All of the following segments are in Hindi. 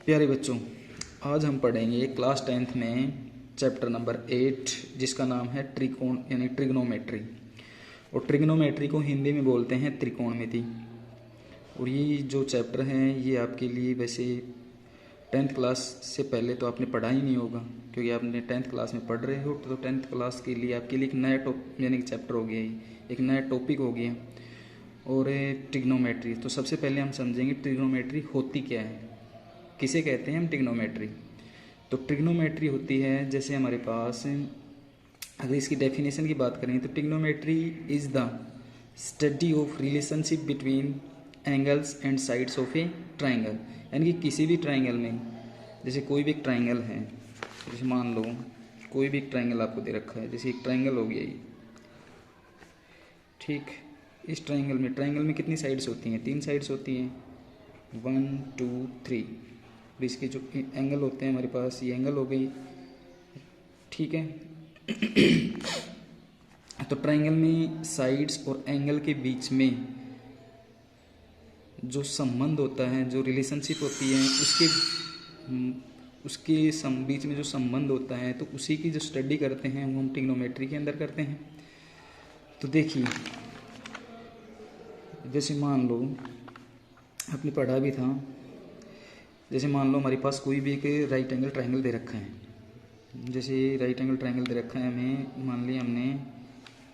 प्यारे बच्चों, आज हम पढ़ेंगे क्लास 10th में चैप्टर नंबर 8 जिसका नाम है त्रिकोण यानी ट्रिग्नोमेट्री। और ट्रिग्नोमेट्री को हिंदी में बोलते हैं त्रिकोणमिति। और ये जो चैप्टर है ये आपके लिए वैसे 10th क्लास से पहले तो आपने पढ़ा ही नहीं होगा, क्योंकि आपने 10th क्लास में पढ़ रहे हो। तो 10th क्लास के लिए आपके लिए एक नया यानी कि चैप्टर हो गया, एक नया टॉपिक हो गया। और ट्रिग्नोमेट्री, तो सबसे पहले हम समझेंगे ट्रिग्नोमेट्री होती क्या है, किसे कहते हैं हम ट्रिग्नोमेट्री। तो ट्रिग्नोमेट्री होती है, जैसे हमारे पास अगर इसकी डेफिनेशन की बात करें तो trigonometry is the study of relationship between angles and sides of A triangle. यानी कि किसी भी ट्राइंगल में, जैसे कोई भी एक ट्राइंगल है, जैसे मान लो कोई भी एक ट्राइंगल आपको दे रखा है, जैसे एक ट्राइंगल हो गया ये, ठीक। इस ट्राइंगल में कितनी साइड्स होती हैं? 3 साइड्स होती हैं, 1 2 3। और इसके जो एंगल होते हैं हमारे पास, ये एंगल हो गई, ठीक है। तो ट्राइंगल में साइड्स और एंगल के बीच में जो संबंध होता है, जो रिलेशनशिप होती है, उसके बीच में जो संबंध होता है, तो उसी की जो स्टडी करते हैं वो हम ट्रिग्नोमेट्री के अंदर करते हैं। तो देखिए, जैसे मान लो आपने पढ़ा भी था, जैसे मान लो हमारे पास कोई भी एक राइट एंगल ट्राइंगल दे रखा है। जैसे राइट एंगल ट्राइंगल दे रखा है हमें, मान लिया हमने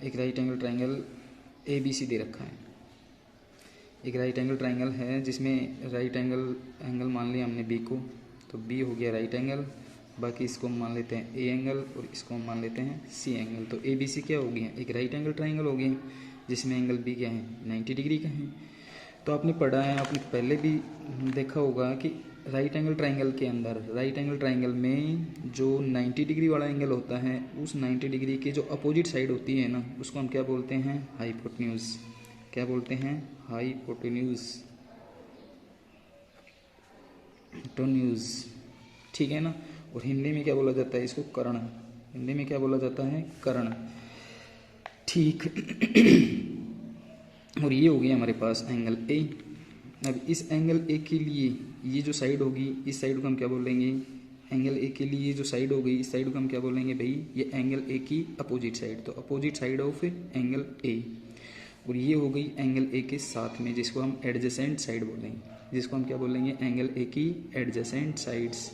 एक राइट एंगल ट्राइंगल ABC दे रखा है। एक राइट एंगल ट्राइंगल है जिसमें राइट एंगल मान लिया हमने B को, तो B हो गया राइट एंगल, बाकी इसको हम मान लेते हैं A एंगल और इसको हम मान लेते हैं C एंगल। तो ABC क्या हो गया? एक राइट एंगल ट्राइंगल हो गया जिसमें एंगल B क्या है? 90 डिग्री का है। तो आपने पढ़ा है, आपने पहले भी देखा होगा कि राइट एंगल ट्राइंगल के अंदर, राइट एंगल ट्राइंगल में जो 90 डिग्री वाला एंगल होता है, उस 90 डिग्री की जो अपोजिट साइड होती है ना, उसको हम क्या बोलते हैं? हाइपोटेन्यूज। क्या बोलते हैं? हाइपोटेन्यूज, ठीक है ना। और हिंदी में क्या बोला जाता है इसको? कर्ण। हिंदी में क्या बोला जाता है? कर्ण, ठीक। और ये हो गया हमारे पास एंगल A। अब इस एंगल A के लिए ये जो साइड होगी, इस साइड को हम क्या बोलेंगे? एंगल A के लिए जो साइड हो गई, इस साइड को हम क्या बोलेंगे भाई? ये एंगल A की अपोजिट साइड, तो opposite side of angle A। और ये हो गई एंगल A के साथ में, जिसको हम एडजेसेंट साइड बोलेंगे, जिसको हम क्या बोलेंगे? एंगल A की एडजेसेंट साइड्स,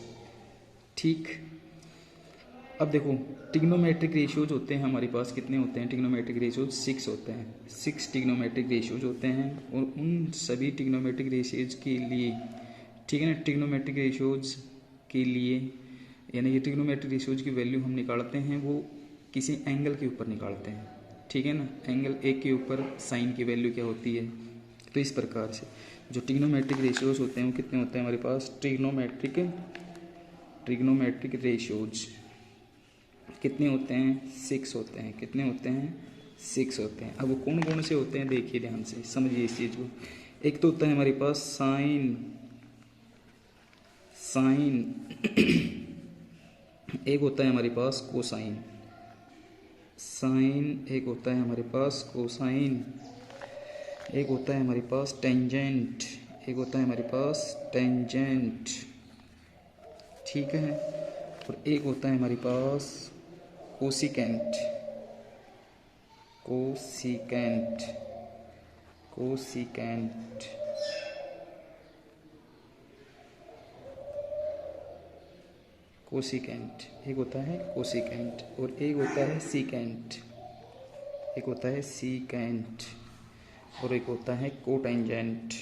ठीक। अब देखो, ट्रिग्नोमेट्रिक रेशियोज होते हैं हमारे पास, कितने होते हैं ट्रिग्नोमेट्रिक रेशियोज? 6 होते हैं। 6 ट्रिग्नोमेट्रिक रेशियोज होते हैं। और उन सभी ट्रिग्नोमेट्रिक रेशियोज के लिए, ठीक है ना, ट्रिग्नोमेट्रिक रेशियोज के लिए यानी कि ट्रिग्नोमेट्रिक रेशियोज की वैल्यू हम निकालते हैं, वो किसी एंगल के ऊपर निकालते हैं, ठीक है ना। एंगल A के ऊपर साइन की वैल्यू क्या होती है? तो इस प्रकार से जो ट्रिग्नोमेट्रिक रेशियोज होते हैं वो कितने होते हैं हमारे पास? ट्रिग्नोमेट्रिक रेशियोज कितने होते हैं? 6 होते हैं। कितने होते हैं? 6 होते हैं। अब वो कौन कौन से होते हैं देखिए ध्यान से, समझिए इस चीज़ को। एक तो होता है हमारे पास साइन एक होता है हमारे पास कोसाइन, एक होता है हमारे पास कोसाइन, एक होता है हमारे पास टेंजेंट, ठीक है। और एक होता है हमारे पास कोसिकेंट, एक होता है कोसिकेंट, और एक होता है सीकेंट, और एक होता है कोटेंजेंट,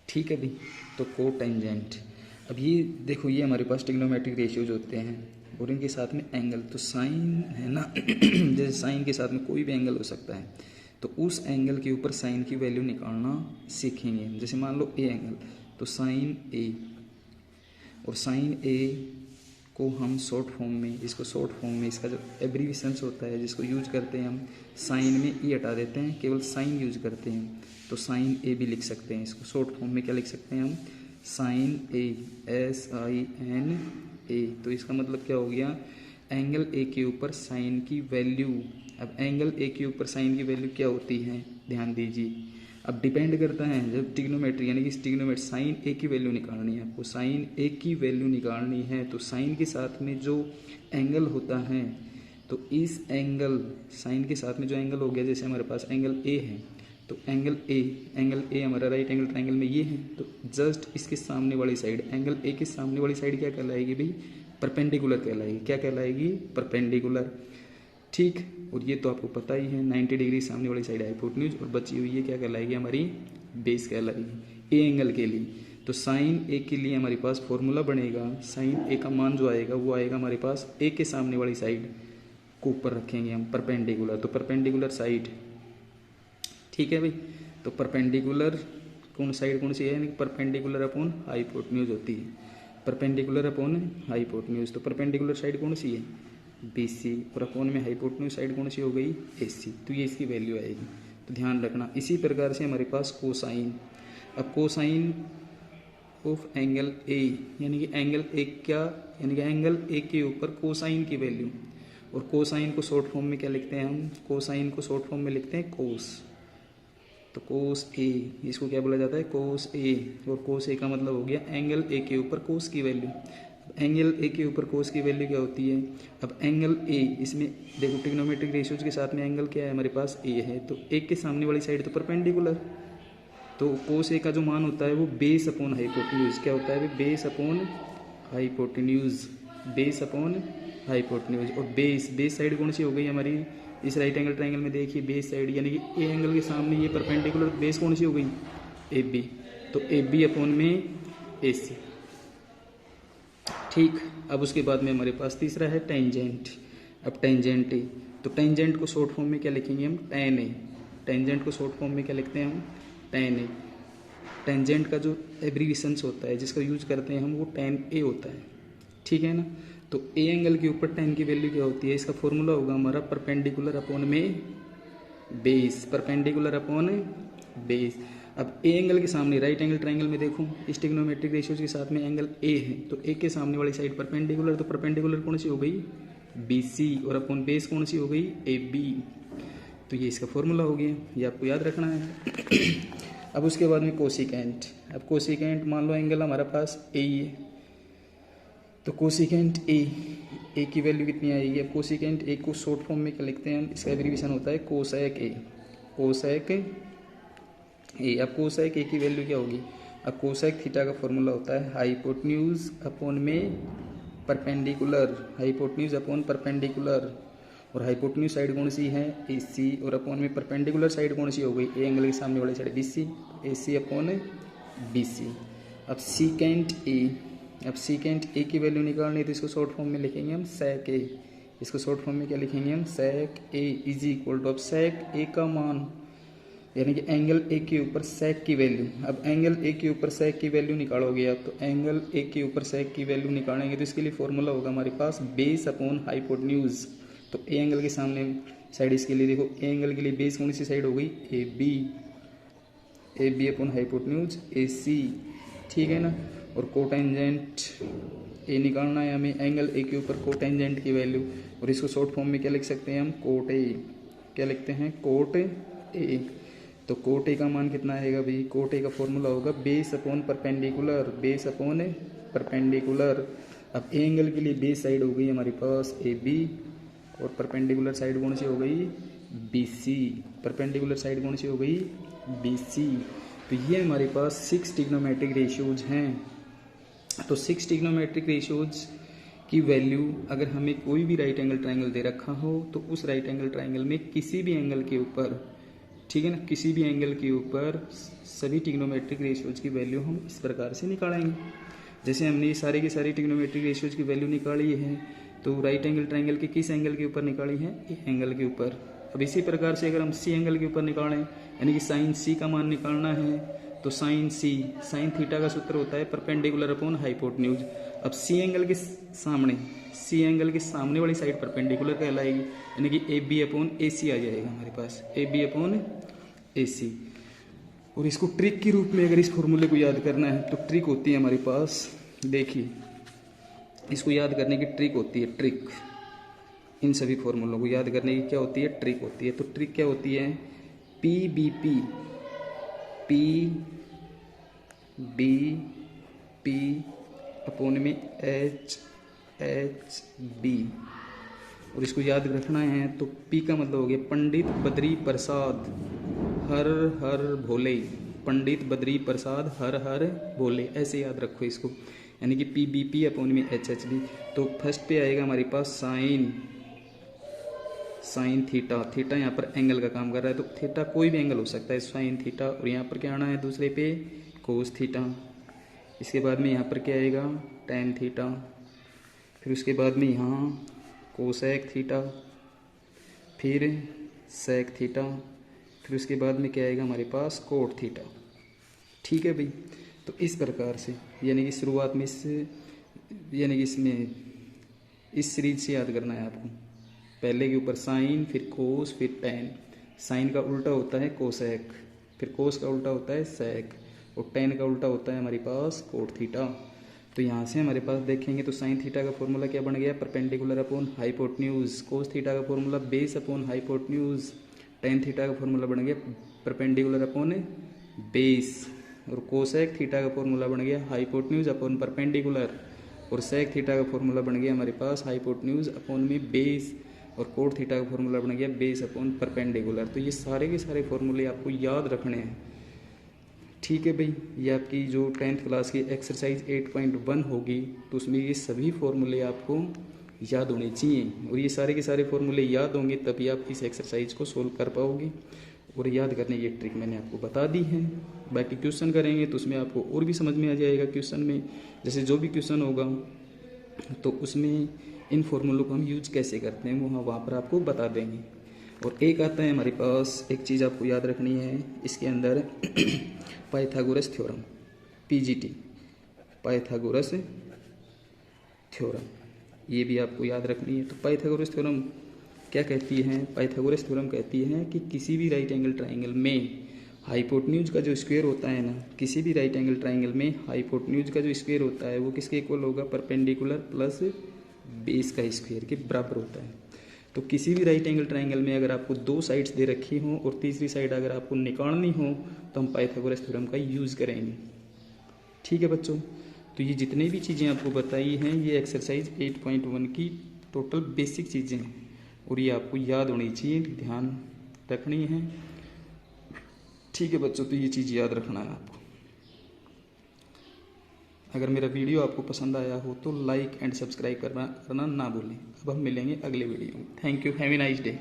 ठीक है भी। तो कोटेंजेंट। अब ये देखो, ये हमारे पास ट्रिग्नोमेट्रिक रेशियोज होते हैं और इनके साथ में एंगल, तो साइन है ना। जैसे साइन के साथ में कोई भी एंगल हो सकता है, तो उस एंगल के ऊपर साइन की वैल्यू निकालना सीखेंगे। जैसे मान लो A एंगल, तो साइन A, और साइन A को हम शॉर्ट फॉर्म में, इसका जो एब्रीविएशंस होता है जिसको यूज करते हैं हम, साइन में E हटा देते हैं, केवल साइन यूज करते हैं, तो साइन A भी लिख सकते हैं। इसको शॉर्ट फॉर्म में क्या लिख सकते हैं हम? Sine A, SINA। तो इसका मतलब क्या हो गया? एंगल A के ऊपर साइन की वैल्यू। अब एंगल A के ऊपर साइन की वैल्यू क्या होती है? ध्यान दीजिए, अब डिपेंड करता है, जब ट्रिग्नोमेट्री यानी कि ट्रिग्नोमेट्री साइन ए की वैल्यू निकालनी है आपको, साइन ए की वैल्यू निकालनी है तो साइन के साथ में जो एंगल होता है, तो इस एंगल साइन के साथ में जो एंगल हो गया, जैसे हमारे पास एंगल ए है, तो एंगल ए हमारा राइट एंगल ट्रायंगल में ये है, तो जस्ट इसके सामने वाली साइड, एंगल ए के सामने वाली साइड क्या कहलाएगी भाई, परपेंडिकुलर कहलाएगी। क्या कहलाएगी, परपेंडिकुलर। ठीक, और ये तो आपको पता ही है 90 डिग्री सामने वाली साइड हाइपोटेन्यूज, और बची हुई ये क्या कहलाएगी, हमारी बेस कहलाएगी ए एंगल के लिए। तो साइन ए के लिए हमारे पास फॉर्मूला बनेगा, साइन ए का मान जो आएगा वो आएगा हमारे पास ए के सामने वाली साइड को ऊपर रखेंगे हम, परपेंडिकुलर, तो परपेंडिकुलर साइड। ठीक है भाई, तो परपेंडिकुलर कौन साइड कौन सी है, यानी परपेंडिकुलर अपॉन हाइपोटेन्यूज होती है, परपेंडिकुलर अपॉन हाइपोटेन्यूज। तो परपेंडिकुलर साइड कौन सी है, BC, और अपॉन में हाइपोटेन्यूज साइड कौन सी हो गई, AC, तो ये इसकी वैल्यू आएगी, तो ध्यान रखना। इसी प्रकार से हमारे पास कोसाइन, अब कोसाइन ऑफ एंगल A, यानी कि एंगल A क्या, यानी कि एंगल A के ऊपर कोसाइन की वैल्यू, और कोसाइन को शॉर्ट फॉर्म में क्या लिखते हैं हम, कोसाइन को शॉर्ट फॉर्म में लिखते हैं कोस, तो कोस A, इसको क्या बोला जाता है, कोस A, और कोस A का मतलब हो गया एंगल A के ऊपर कोस की वैल्यू। एंगल ए के ऊपर कोस की वैल्यू क्या होती है, अब एंगल ए, इसमें देखो ट्रिग्नोमेट्रिक रेशियोज के साथ में एंगल क्या है हमारे पास, ए है, तो ए के सामने वाली साइड तो परपेंडिकुलर, तो कोस ए का जो मान होता है वो बेस अपॉन हाइपोटेन्यूज, क्या होता है, base upon hypotenuse, base upon hypotenuse. और बेस साइड कौन सी हो गई हमारी, इस राइट एंगल ट्रायंगल में देखिए बेस साइड, यानी कि ए एंगल के सामने ये परपेंडिकुलर, बेस कौन सी हो गई, AB, तो AB अपॉन में AC। ठीक, अब उसके बाद में हमारे पास तीसरा है टेंजेंट। अब टेंजेंट, तो टेंजेंट को शॉर्ट फॉर्म में क्या लिखेंगे हम, tan A, टेंजेंट को शॉर्ट फॉर्म में क्या लिखते हैं हम, tan A। टेंजेंट का जो एब्रीविएशंस होता है जिसका यूज करते हैं हम, वो tan A होता है, ठीक है ना। तो ए एंगल के ऊपर tan की वैल्यू क्या होती है, इसका फॉर्मूला होगा हमारा परपेंडिकुलर अपॉन में बेस, परपेंडिकुलर अपॉन बेस। अब ए एंगल के सामने राइट एंगल ट्रायंगल में देखो, इस ट्रिग्नोमेट्रिक रेशियोज के साथ में एंगल ए है, तो ए के सामने वाली साइड परपेंडिकुलर, तो परपेंडिकुलर कौन सी हो गई, BC, और अपॉन बेस कौन सी हो गई, AB। तो ये इसका फॉर्मूला हो गया, ये आपको याद रखना है। अब उसके बाद में कोसिकेंट, अब कोसिकेंट मान लो एंगल हमारे पास ए ही है, तो कोसिकेंट ए की वैल्यू कितनी आएगी, अब कोसिकेंट ए को शॉर्ट फॉर्म में क्या लिखते हैं हम, इसका एब्रीविएशन होता है कोसेक ए, कोसेक ए। अब कोसेक ए की वैल्यू क्या होगी, अब कोसेक थीटा का फॉर्मूला होता है हाइपोटेन्यूज अपॉन में परपेंडिकुलर, हाइपोटेन्यूज अपॉन परपेंडिकुलर, और हाइपोटेन्यूज साइड कौन सी है, AC, और अपॉन में परपेंडिकुलर साइड कौन सी हो गई, ए एंगल के सामने वाली side BC, AC upon BC। अब सीकेंट ए, अब सीकेंट ए की वैल्यू निकालनी है तो इसको शॉर्ट फॉर्म में लिखेंगे हम सेक ए, इसको शॉर्ट फॉर्म में क्या लिखेंगे हम, सेक ए इज इक्वल टू, अब सेक ए का मान यानी कि एंगल ए के ऊपर सेक की वैल्यू, अब एंगल ए के ऊपर सेक की वैल्यू निकालोगे आप, तो एंगल ए के ऊपर सेक की वैल्यू निकालेंगे तो इसके लिए फॉर्मूला होगा हमारे पास बेस अपॉन हाइपोटेन्यूज। तो ए एंगल के सामने साइड, इसके लिए देखो ए एंगल के लिए बेस कौन सी साइड हो गई, AB अपॉन हाइपोटेन्यूज AC, ठीक है ना। और कोटेंजेंट ए निकालना है हमें, एंगल ए के ऊपर कोटेंजेंट की वैल्यू, और इसको शॉर्ट फॉर्म में क्या लिख सकते हैं हम, कोट ए, क्या लिखते हैं, कोट ए। तो कोट ए का मान कितना आएगा भाई, कोट ए का फॉर्मूला होगा base upon perpendicular, base upon perpendicular. अब ए एंगल के लिए बेस साइड हो गई हमारे पास AB, और परपेंडिकुलर साइड कौन सी हो गई, BC, परपेंडिकुलर साइड कौन सी हो गई, BC। तो ये हमारे पास 6 ट्रिग्नोमेट्रिक रेशियोज हैं। तो 6 ट्रिग्नोमेट्रिक रेशियोज की वैल्यू, अगर हमें कोई भी राइट एंगल ट्रायंगल दे रखा हो तो उस राइट एंगल ट्रायंगल में किसी भी एंगल के ऊपर, ठीक है ना, किसी भी एंगल के ऊपर सभी ट्रिग्नोमेट्रिक रेशियोज की वैल्यू हम इस प्रकार से निकालेंगे। जैसे हमने ये सारे के सारे ट्रिग्नोमेट्रिक रेशियोज की वैल्यू निकाली है, तो राइट एंगल ट्रायंगल के किस एंगल के ऊपर निकाली है, ए एंगल के ऊपर। अब इसी प्रकार से अगर हम C एंगल के ऊपर निकालें, यानी कि साइन C का मान निकालना है, तो साइन C, साइन थीटा का सूत्र होता है परपेंडिकुलर अपॉन हाइपोटेन्यूज। अब C एंगल के सामने वाली साइड परपेंडिकुलर कहलाएगी, यानी कि AB अपॉन AC आ जाएगा हमारे पास, AB अपॉन AC। और इसको ट्रिक के रूप में अगर इस फॉर्मूले को याद करना है तो ट्रिक होती है हमारे पास, देखिए इसको याद करने की ट्रिक होती है, ट्रिक, इन सभी फॉर्मूलों को याद करने की क्या होती है, ट्रिक होती है। तो ट्रिक क्या होती है, PBP P B P upon में एच एच बी। और इसको याद रखना है। तो पी का मतलब हो गया पंडित बद्री प्रसाद हर हर भोले, पंडित बद्री प्रसाद हर हर भोले, ऐसे याद रखो इसको, यानी कि पी बी पी अपोन में एच एच बी। तो फर्स्ट पे आएगा हमारे पास साइन थीटा, थीटा यहाँ पर एंगल का काम कर रहा है, तो थीटा कोई भी एंगल हो सकता है, साइन थीटा। और यहाँ पर क्या आना है दूसरे पे कोस थीटा। इसके बाद में यहाँ पर क्या आएगा टेन थीटा। फिर उसके बाद में यहाँ कोसेक थीटा, फिर सेक थीटा, फिर उसके बाद में क्या आएगा हमारे पास कोट थीटा। ठीक है भाई। तो इस प्रकार से यानी कि शुरुआत में यानी कि इसमें इस सीरीज से याद करना है आपको। पहले के ऊपर साइन, फिर कोस, फिर टेन। साइन का उल्टा होता है कोसेक, फिर कोस का उल्टा होता है सेक, और टेन का उल्टा होता है हमारे पास कोट थीटा। तो यहाँ से हमारे पास देखेंगे तो साइन थीटा का फॉर्मूला क्या बन गया, perpendicular upon hypotenuse. Cos theta का formula base upon hypotenuse. Tan theta का फॉर्मूला बन गया परपेंडिकुलर अपॉन बेस। और कोसेक थीटा का फॉर्मूला बन गया हाइपोटेन्यूज अपॉन परपेंडिकुलर। और सेक थीटा का फॉर्मूला बन गया हमारे पास हाइपोटेन्यूज अपॉन में बेस। और कोट थीटा का फॉर्मूला बन गया बेस अपॉन परपेंडिकुलर। तो ये सारे के सारे फॉर्मूले आपको याद रखने हैं। ठीक है भाई। ये आपकी जो 10th क्लास की एक्सरसाइज 8.1 होगी, तो उसमें ये सभी फॉर्मूले आपको याद होने चाहिए। और ये सारे के सारे फॉर्मूले याद होंगे तभी आप इस एक्सरसाइज को सोल्व कर पाओगे। और याद करने की ट्रिक मैंने आपको बता दी है। बाकी क्वेश्चन करेंगे तो उसमें आपको और भी समझ में आ जाएगा। क्वेश्चन में जैसे जो भी क्वेश्चन होगा तो उसमें इन फॉर्मूलों को हम यूज कैसे करते हैं वो वहाँ पर आपको बता देंगे। और एक आता है हमारे पास, एक चीज़ आपको याद रखनी है इसके अंदर Pythagoras theorem, PGT, Pythagoras theorem, ये भी आपको याद रखनी है। तो पाइथागोरस थ्योरम क्या कहती है, पाइथागोरस थ्योरम कहती है कि किसी भी राइट एंगल ट्राइंगल में हाइपोटेन्यूज का जो स्क्वायर होता है ना, किसी भी राइट एंगल ट्राइंगल में हाइपोटेन्यूज का जो स्क्वायर होता है वो किसके इक्वल होगा, परपेंडिकुलर प्लस बेस का स्क्वायर के बराबर होता है। तो किसी भी राइट एंगल ट्राइंगल में अगर आपको दो साइड्स दे रखी हों और तीसरी साइड अगर आपको निकालनी हो तो हम पाइथागोरस थ्योरम का यूज़ करेंगे। ठीक है बच्चों। तो ये जितने भी चीज़ें आपको बताई हैं ये एक्सरसाइज 8.1 की टोटल बेसिक चीज़ें हैं और ये आपको याद होनी चाहिए, ध्यान रखनी है। ठीक है बच्चों। तो ये चीज़ याद रखना है आपको। अगर मेरा वीडियो आपको पसंद आया हो तो लाइक एंड सब्सक्राइब करना ना भूलें। अब हम मिलेंगे अगले वीडियो में। Thank you. Have a nice day.